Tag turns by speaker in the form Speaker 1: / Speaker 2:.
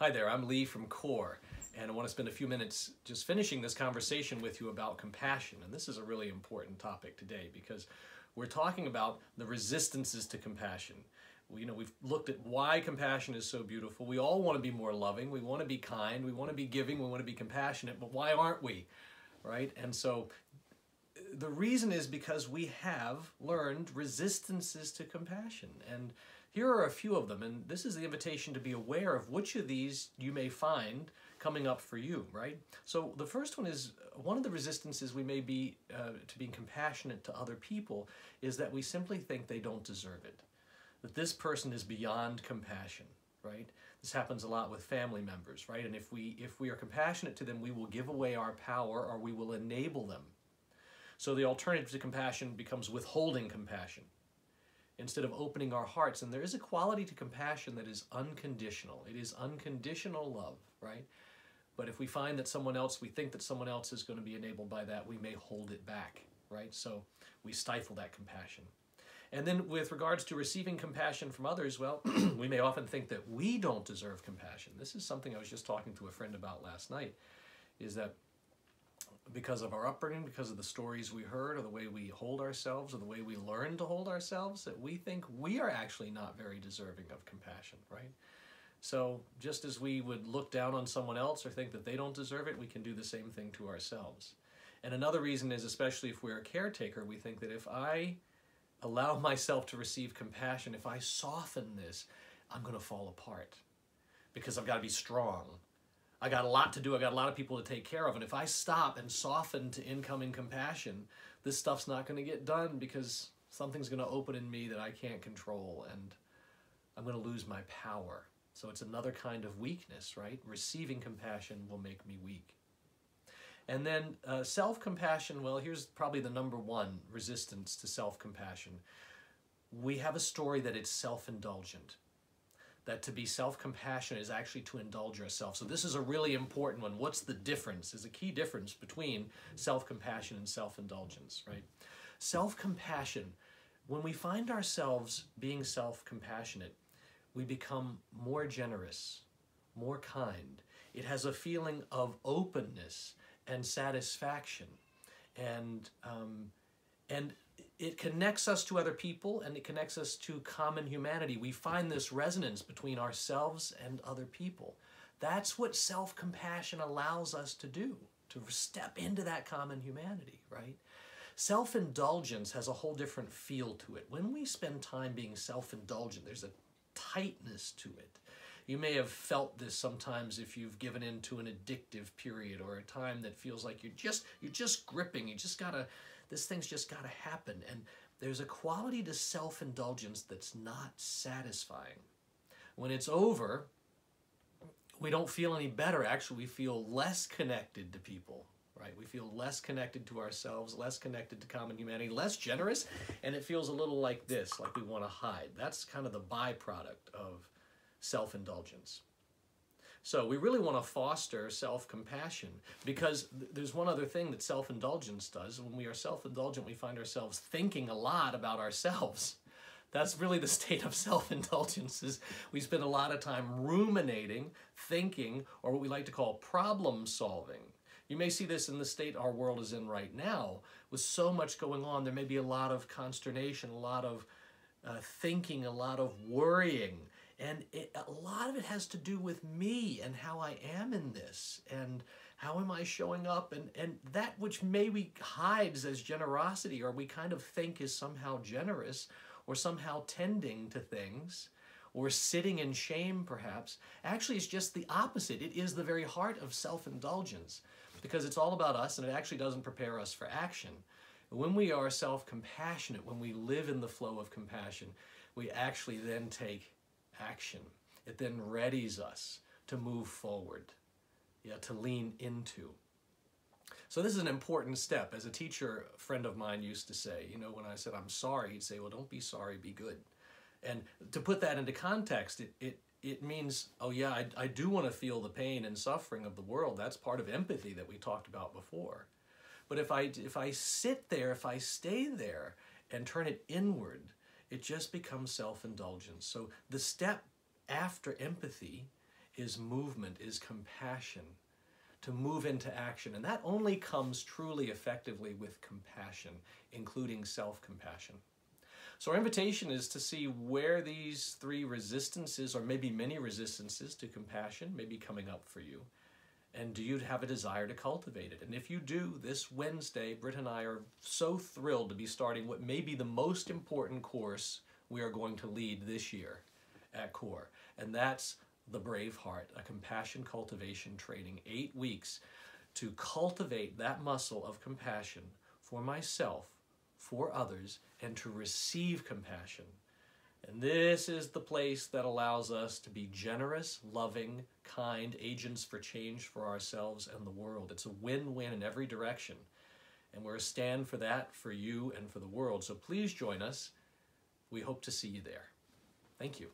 Speaker 1: Hi there, I'm Lee from COR, and I want to spend a few minutes just finishing this conversation with you about compassion. And this is a really important topic today because we're talking about the resistances to compassion. We've looked at why compassion is so beautiful. We all want to be more loving, we want to be kind, we want to be giving, we want to be compassionate, but why aren't we, right? And so the reason is because we have learned resistances to compassion. And here are a few of them, and this is the invitation to be aware of which of these you may find coming up for you, right? So the first one is, one of the resistances we may be to being compassionate to other people is that we simply think they don't deserve it, that this person is beyond compassion, right? This happens a lot with family members, right? And if we are compassionate to them, we will give away our power or we will enable them. So the alternative to compassion becomes withholding compassion instead of opening our hearts. And there is a quality to compassion that is unconditional. It is unconditional love, right? But if we find that we think that someone else is going to be enabled by that, we may hold it back, right? So we stifle that compassion. And then with regards to receiving compassion from others, well, we may often think that we don't deserve compassion. This is something I was just talking to a friend about last night, is that because of our upbringing, because of the stories we heard, or the way we hold ourselves, or the way we learn to hold ourselves, that we think we are actually not very deserving of compassion, right? So just as we would look down on someone else or think that they don't deserve it, we can do the same thing to ourselves. And another reason is, especially if we're a caretaker, we think that if I allow myself to receive compassion, if I soften this, I'm going to fall apart because I've got to be strong. I got a lot to do, I got a lot of people to take care of, and if I stop and soften to incoming compassion, this stuff's not going to get done because something's going to open in me that I can't control, and I'm going to lose my power. So it's another kind of weakness, right? Receiving compassion will make me weak. And then self-compassion, well, here's probably the number one resistance to self-compassion. We have a story that it's self-indulgent, that to be self-compassionate is actually to indulge ourselves. So this is a really important one. What's the difference? There's a key difference between self-compassion and self-indulgence, right? Self-compassion, when we find ourselves being self-compassionate, we become more generous, more kind. It has a feeling of openness and satisfaction, and it connects us to other people, and it connects us to common humanity. We find this resonance between ourselves and other people. That's what self-compassion allows us to do, to step into that common humanity, right? Self-indulgence has a whole different feel to it. When we spend time being self-indulgent, there's a tightness to it. You may have felt this sometimes if you've given into an addictive period, or a time that feels like you're just gripping, this thing's just gotta happen. And there's a quality to self-indulgence that's not satisfying. When it's over, we don't feel any better. Actually, we feel less connected to people, right? We feel less connected to ourselves, less connected to common humanity, less generous, and it feels a little like this, like we want to hide. That's kind of the byproduct of self-indulgence. So we really want to foster self-compassion, because there's one other thing that self-indulgence does. When we are self-indulgent, we find ourselves thinking a lot about ourselves. That's really the state of self-indulgence, is we spend a lot of time ruminating, thinking, or what we like to call problem solving. You may see this in the state our world is in right now. With so much going on, there may be a lot of consternation, a lot of thinking, a lot of worrying. And a lot of it has to do with me and how I am in this, and how am I showing up, and that which maybe hides as generosity, or we kind of think is somehow generous, or somehow tending to things, or sitting in shame perhaps, actually is just the opposite. It is the very heart of self-indulgence, because it's all about us, and it actually doesn't prepare us for action. When we are self-compassionate, when we live in the flow of compassion, we actually then take action. It then readies us to move forward, to lean into. So this is an important step. As a teacher, a friend of mine used to say, when I said, I'm sorry, he'd say, well, don't be sorry, be good. And to put that into context, it means, oh yeah, I do want to feel the pain and suffering of the world. That's part of empathy that we talked about before. But if I sit there, if I stay there and turn it inward, it just becomes self-indulgence. So the step after empathy is movement, is compassion, to move into action. And that only comes truly effectively with compassion, including self-compassion. So our invitation is to see where these three resistances, or maybe many resistances to compassion, may be coming up for you. And do you have a desire to cultivate it? And if you do, this Wednesday, Britt and I are so thrilled to be starting what may be the most important course we are going to lead this year at COR. And that's the Brave Heart, a compassion cultivation training, 8 weeks to cultivate that muscle of compassion for myself, for others, and to receive compassion. And this is the place that allows us to be generous, loving, kind agents for change for ourselves and the world. It's a win-win in every direction. And we're a stand for that, for you and for the world. So please join us. We hope to see you there. Thank you.